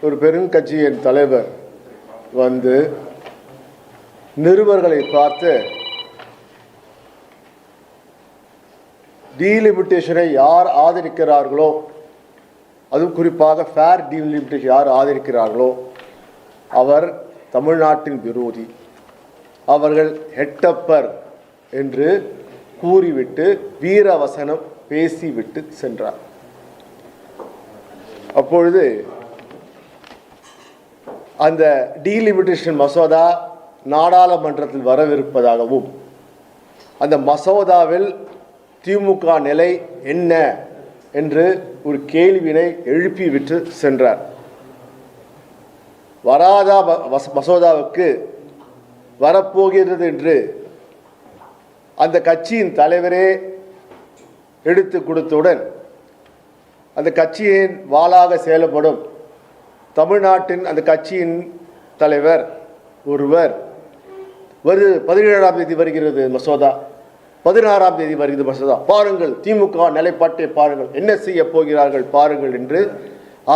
ஒரு பெருங்கட்சியின் தலைவர் வந்து நிருபர்களை பார்த்து டீலிமிட்டேஷனை யார் ஆதரிக்கிறார்களோ, அதுவும் குறிப்பாக ஃபேர் டீலிமிட்டேஷன் யார் ஆதரிக்கிறார்களோ அவர் தமிழ்நாட்டின் விரோதி, அவர்கள் ஹெட்டப்பர் என்று கூறிவிட்டு வீரவசனம் பேசிவிட்டு சென்றார். அப்பொழுது அந்த டீலிமிட்டேஷன் மசோதா நாடாளுமன்றத்தில் வரவிருப்பதாகவும் அந்த மசோதாவில் திமுக நிலை என்ன என்று ஒரு கேள்வியினை எழுப்பிவிட்டு சென்றார். வராத மசோதாவுக்கு வரப்போகிறது என்று அந்த கட்சியின் தலைவரே எடுத்து கொடுத்தவுடன் அந்த கட்சியின் வாளாக செயல்படும் தமிழ்நாட்டின் அந்த கட்சியின் தலைவர் ஒருவர் 17ஆம் தேதி வருகிறது மசோதா, 16ஆம் தேதி வருகிறது மசோதா, பாருங்கள் திமுக நிலைப்பாட்டை பாருங்கள், என்ன செய்ய போகிறார்கள் பாருங்கள் என்று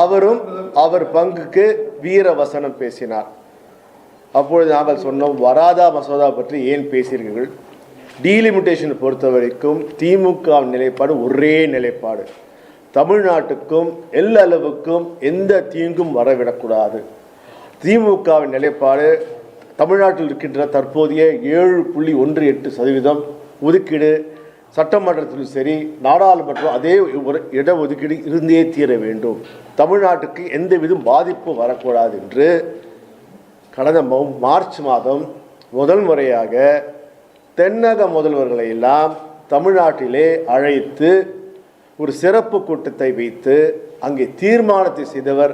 அவரும் அவர் பங்குக்கு வீரவசனம் பேசினார். அப்பொழுது நாங்கள் சொன்னோம், வராதா மசோதா பற்றி ஏன் பேசுகிறீர்கள்? டீலிமிட்டேஷன் பொறுத்த வரைக்கும் திமுக நிலைப்பாடு ஒரே நிலைப்பாடு, தமிழ்நாட்டுக்கும் எல்லளவுக்கும் எந்த தீங்கும் வரவிடக்கூடாது. திமுகவின் நிலைப்பாடு தமிழ்நாட்டில் இருக்கின்ற தற்போதைய 7.18% ஒதுக்கீடு சட்டமன்றத்திலும் சரி நாடாளுமன்றம் அதே இடஒதுக்கீடு இருந்தே தீர வேண்டும், தமிழ்நாட்டுக்கு எந்தவித பாதிப்பும் வரக்கூடாது என்று கடந்த மார்ச் மாதம் முதல் முறையாக தென்னக முதல்வர்களை எல்லாம் தமிழ்நாட்டிலே அழைத்து ஒரு சிறப்பு கூட்டத்தை வைத்து அங்கே தீர்மானத்தை செய்தவர்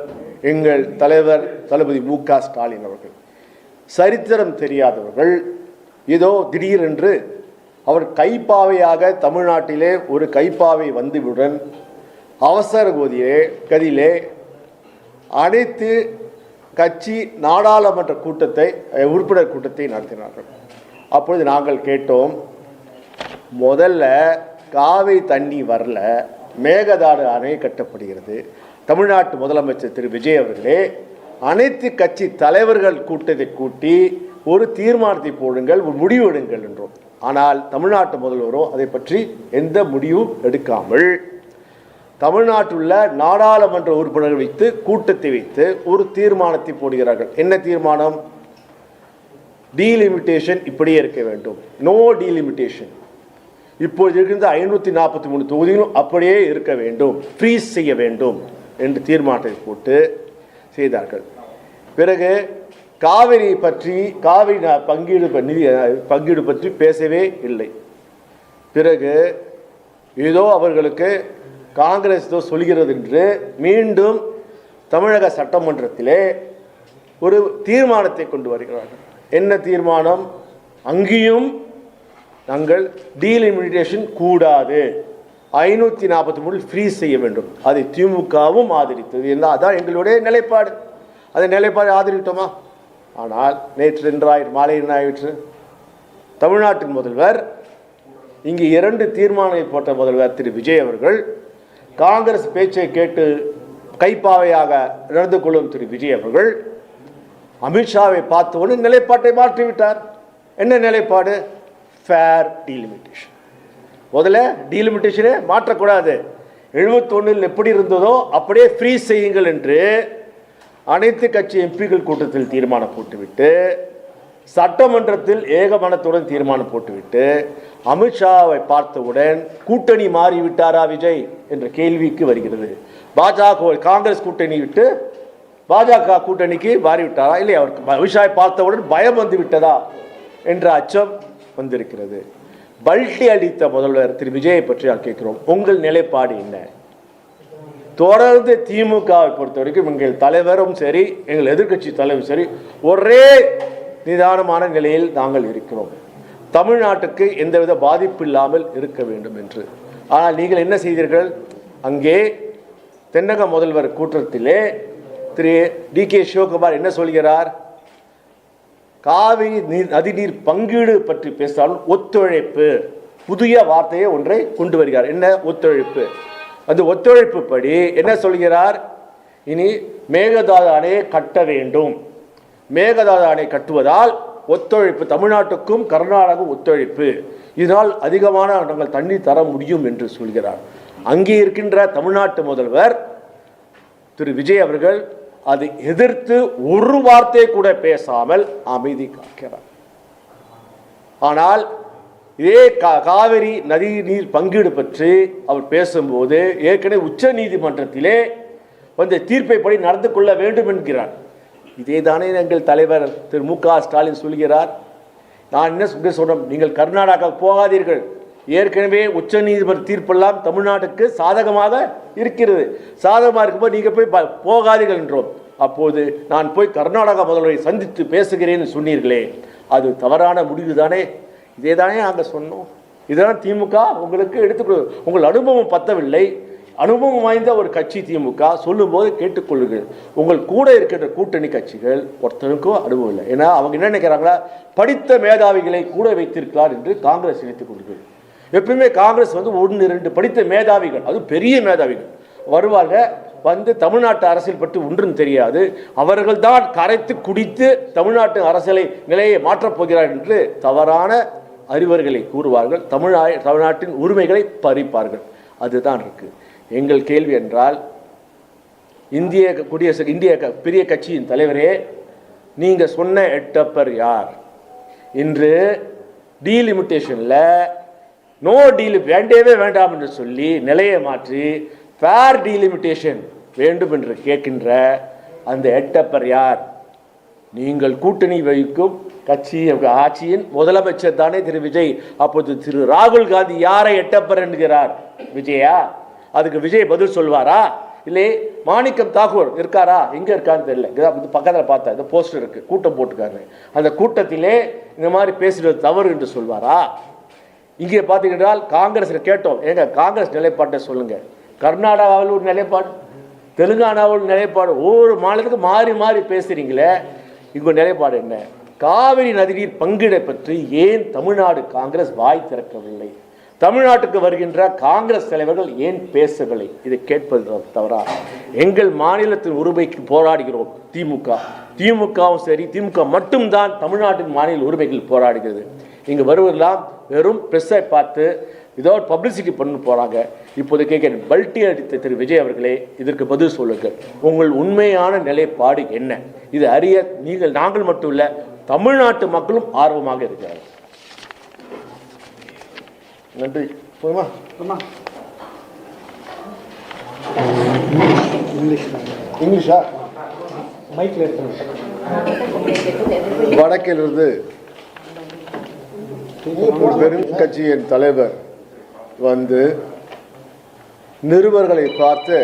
எங்கள் தலைவர் தளபதி மு.க. ஸ்டாலின் அவர்கள். சரித்திரம் தெரியாதவர்கள் ஏதோ திடீரென்று அவர் கைப்பாவையாக தமிழ்நாட்டிலே ஒரு கைப்பாவை வந்துவிடன் அவசர கதியிலே அனைத்து கட்சி நாடாளுமன்ற கூட்டத்தை உறுப்பினர் கூட்டத்தை நடத்தினார்கள். அப்பொழுது நாங்கள் கேட்டோம், முதல்ல காவிரி தண்ணி வரல, மேகதாடு அணை கட்டப்படுகிறது, தமிழ்நாட்டு முதலமைச்சர் திரு விஜய் அவர்களே அனைத்து கட்சி தலைவர்கள் கூட்டத்தை கூட்டி ஒரு தீர்மானத்தை போடுங்கள், ஒரு முடிவு எடுங்கள் என்றோம். ஆனால் தமிழ்நாட்டு முதல்வரோ அதை பற்றி எந்த முடிவும் எடுக்காமல் தமிழ்நாட்டில் நாடாளுமன்ற உறுப்பினர்கள் வைத்து கூட்டத்தை வைத்து ஒரு தீர்மானத்தை போடுகிறார்கள். என்ன தீர்மானம்? டீலிமிட்டேஷன் இப்படியே இருக்க வேண்டும், நோ டீலிமிட்டேஷன், இப்போது இருக்கின்ற 543 தொகுதிகளும் அப்படியே இருக்க வேண்டும், ஃப்ரீஸ் செய்ய வேண்டும் என்று தீர்மானத்தை போட்டு செய்தார்கள். பிறகு காவிரி பற்றி பங்கீடு பற்றி பேசவே இல்லை. பிறகு ஏதோ அவர்களுக்கு காங்கிரஸ் சொல்கிறது என்று மீண்டும் தமிழக சட்டமன்றத்திலே ஒரு தீர்மானத்தை கொண்டு வருகிறார்கள். என்ன தீர்மானம்? அங்கேயும் நாங்கள் டீலிமிட்டேஷன் கூடாது, 543 ஃப்ரீஸ் செய்ய வேண்டும். அதை திமுகவும் ஆதரித்தது. அதான் எங்களுடைய நிலைப்பாடு. அதை நிலைப்பாடு ஆதரித்தோமா? ஆனால் நேற்று மாலை என்ன ஆயிற்று? தமிழ்நாட்டின் முதல்வர் இங்கு 2 தீர்மானங்களை போட்ட முதல்வர் திரு விஜய் அவர்கள், காங்கிரஸ் பேச்சை கேட்டு கைப்பாவையாக நடந்து கொள்ளும் திரு விஜய் அவர்கள் அமித்ஷாவை பார்த்தவுடன் நிலைப்பாட்டை மாற்றிவிட்டார். என்ன நிலைப்பாடு? Fair delimitation. முதல்ல டீலிமிட்டேஷனே மாற்றக்கூடாது, 71 எப்படி இருந்ததோ அப்படியே ஃப்ரீஸ் செய்யுங்கள் என்று அனைத்து கட்சி எம்பிக்கள் கூட்டத்தில் தீர்மானம் போட்டுவிட்டு சட்டமன்றத்தில் ஏகமனத்துடன் தீர்மானம் போட்டுவிட்டு அமித்ஷாவை பார்த்தவுடன் கூட்டணி மாறிவிட்டாரா விஜய் என்ற கேள்விக்கு வருகிறது. பாஜக காங்கிரஸ் கூட்டணி விட்டு பாஜக கூட்டணிக்கு மாறிவிட்டாரா இல்லை, அவருக்கு அமித்ஷாவை பார்த்தவுடன் பயம் வந்து விட்டதா என்ற அச்சம் வந்திருக்கிறது. பல்டி அடித்த முதல்வர் திரு விஜயை பற்றி கேட்கிறோம், உங்கள் நிலைப்பாடு என்ன? தொடர்ந்து திமுகவை பொறுத்த வரைக்கும் எங்கள் தலைவரும் சரி எங்கள் எதிர்கட்சி தலைவரும் சரி ஒரே நிதானமான நிலையில் நாங்கள் இருக்கிறோம், தமிழ்நாட்டுக்கு எந்தவித பாதிப்பு இல்லாமல் இருக்க வேண்டும் என்று. ஆனால் நீங்கள் என்ன செய்தீர்கள்? அங்கே தென்னக முதல்வர் கூட்டத்திலே திரு டி.கே. சிவகுமார் என்ன சொல்கிறார்? காவிரி நதிநீர் பங்கீடு பற்றி பேசினாலும் ஒத்துழைப்பு, புதிய வார்த்தையை ஒன்றை கொண்டு வருகிறார். என்ன ஒத்துழைப்பு? அந்த ஒத்துழைப்பு படி என்ன சொல்கிறார்? இனி மேகதாது அணையை கட்ட வேண்டும். மேகதாது அணை கட்டுவதால் ஒத்துழைப்பு, தமிழ்நாட்டுக்கும் கர்நாடக ஒத்துழைப்பு, இதனால் அதிகமான நாங்கள் தண்ணீர் தர முடியும் என்று சொல்கிறார். அங்கே இருக்கின்ற தமிழ்நாட்டு முதல்வர் திரு விஜய் அவர்கள் அதை எதிர்த்து ஒரு வார்த்தை கூட பேசாமல் அமைதி காக்கிறார். ஆனால் இதே காவிரி நதி நீர் பங்கீடு பற்றி அவர் பேசும்போது ஏற்கனவே உச்ச நீதிமன்றத்திலே வந்து தீர்ப்பைப்படி நடந்து கொள்ள வேண்டும் என்கிறார். இதே தானே எங்கள் தலைவர் திரு மு.க. ஸ்டாலின் சொல்கிறார். நான் என்ன சொல்றேன், நீங்கள் கர்நாடகா போகாதீர்கள், ஏற்கனவே உச்ச நீதிமன்ற தீர்ப்பெல்லாம் தமிழ்நாட்டுக்கு சாதகமாக இருக்கிறது, சாதகமாக இருக்கும்போது நீங்கள் போய் போகாதீர்கள் என்றோம். அப்போது நான் போய் கர்நாடகா முதல்வரை சந்தித்து பேசுகிறேன்னு சொன்னீர்களே, அது தவறான முடிவு தானே. இதே தானே நாங்கள் சொன்னோம். இதெல்லாம் திமுக உங்களுக்கு எடுத்துக்கொடு, உங்கள் அனுபவம் பத்தவில்லை, அனுபவம் வாய்ந்த ஒரு கட்சி திமுக, சொல்லும்போது கேட்டுக்கொள்ளுங்கள். உங்கள் கூட இருக்கின்ற கூட்டணி கட்சிகள் ஒருத்தனுக்கும் அனுபவம் இல்லை. ஏன்னா அவங்க என்ன நினைக்கிறாங்களா, படித்த மேதாவிகளை கூட வைத்திருக்கிறார் என்று காங்கிரஸ் நினைத்துக் கொள்கிறது. எப்பவுமே காங்கிரஸ் வந்து 1-2 படித்த மேதாவிகள், அது பெரிய மேதாவிகள் வருவாங்க, வந்து தமிழ்நாட்டு அரசியல் பற்றி ஒன்றும் தெரியாது, அவர்கள் தான் கரைத்து குடித்து தமிழ்நாட்டு அரசியலை நிலையை மாற்றப் போகிறார் என்று தவறான அறிவர்களை கூறுவார்கள். தமிழ்நாட்டின் உரிமைகளை பறிப்பார்கள். அதுதான் இருக்கு எங்கள் கேள்வி. என்றால் இந்திய பெரிய கட்சியின் தலைவரே, நீங்க சொன்ன எட்டப்பர் யார்? இன்று டீலிமிட்டேஷன்ல நோ டீல் வேண்டவே வேண்டாம் என்று சொல்லி நிலையை மாற்றி ஃபேர் டீலிமிட்டேஷன் வேண்டும் என்று கேட்கின்ற அந்த எட்டப்பர் யார்? நீங்கள் கூட்டணி வைக்கும் கட்சி ஆட்சியின் முதலமைச்சர் தானே திரு விஜய். அப்போது திரு ராகுல் காந்தி யாரை எட்டப்பர் என்கிறார்? விஜயா? அதுக்கு விஜய் பதில் சொல்வாரா? இல்லை மாணிக்கம் தாக்கூர் இருக்காரா? எங்கே இருக்கான்னு தெரியல, பக்கத்தில் பார்த்தா இந்த போஸ்டர் இருக்கு, கூட்டம் போட்டுக்காரு, அந்த கூட்டத்திலே இந்த மாதிரி பேசுறது தவறு என்று சொல்வாரா? இங்கே பார்த்தீங்கன்னா காங்கிரஸில் கேட்டோம், ஏங்க காங்கிரஸ் நிலைப்பாட்டை சொல்லுங்க. கர்நாடகாவில் ஒரு நிலைப்பாடு, தெலுங்கானாவில் ஒரு நிலைப்பாடு, ஒவ்வொரு மாநிலத்துக்கு மாறி மாறி பேசுறீங்களே, இவங்க நிலைப்பாடு என்ன? காவிரி நதிநீர் பங்கீடை பற்றி ஏன் தமிழ்நாடு காங்கிரஸ் வாய் திறக்கவில்லை? தமிழ்நாட்டுக்கு வருகின்ற காங்கிரஸ் தலைவர்கள் ஏன் பேசவில்லை? இதை கேட்பது தவறா? எங்கள் மாநிலத்தின் உரிமைக்கு போராடுகிறோம். திமுகவும் சரி, திமுக மட்டும்தான் தமிழ்நாட்டின் மாநில உரிமைகள் போராடுகிறது. இங்கே வருவதெல்லாம் வெறும் ப்ரெஸ்ஸை பார்த்து ஏதோ பப்ளிசிட்டி பண்ண போகிறாங்க. இப்போது கேட்க பல்ட்டி அடித்த திரு விஜய் அவர்களே, இதற்கு பதில் சொல்லுங்கள். உங்கள் உண்மையான நிலைப்பாடு என்ன? இது அறிய நாங்கள் மட்டும் இல்லை, தமிழ்நாட்டு மக்களும் ஆர்வமாக இருக்கிறார்கள். நன்றி. போதுமா? இங்கிலீஷா? வடக்கிலிருந்து பெரும் கட்சியின் தலைவர் வந்து நிருபர்களை பார்த்து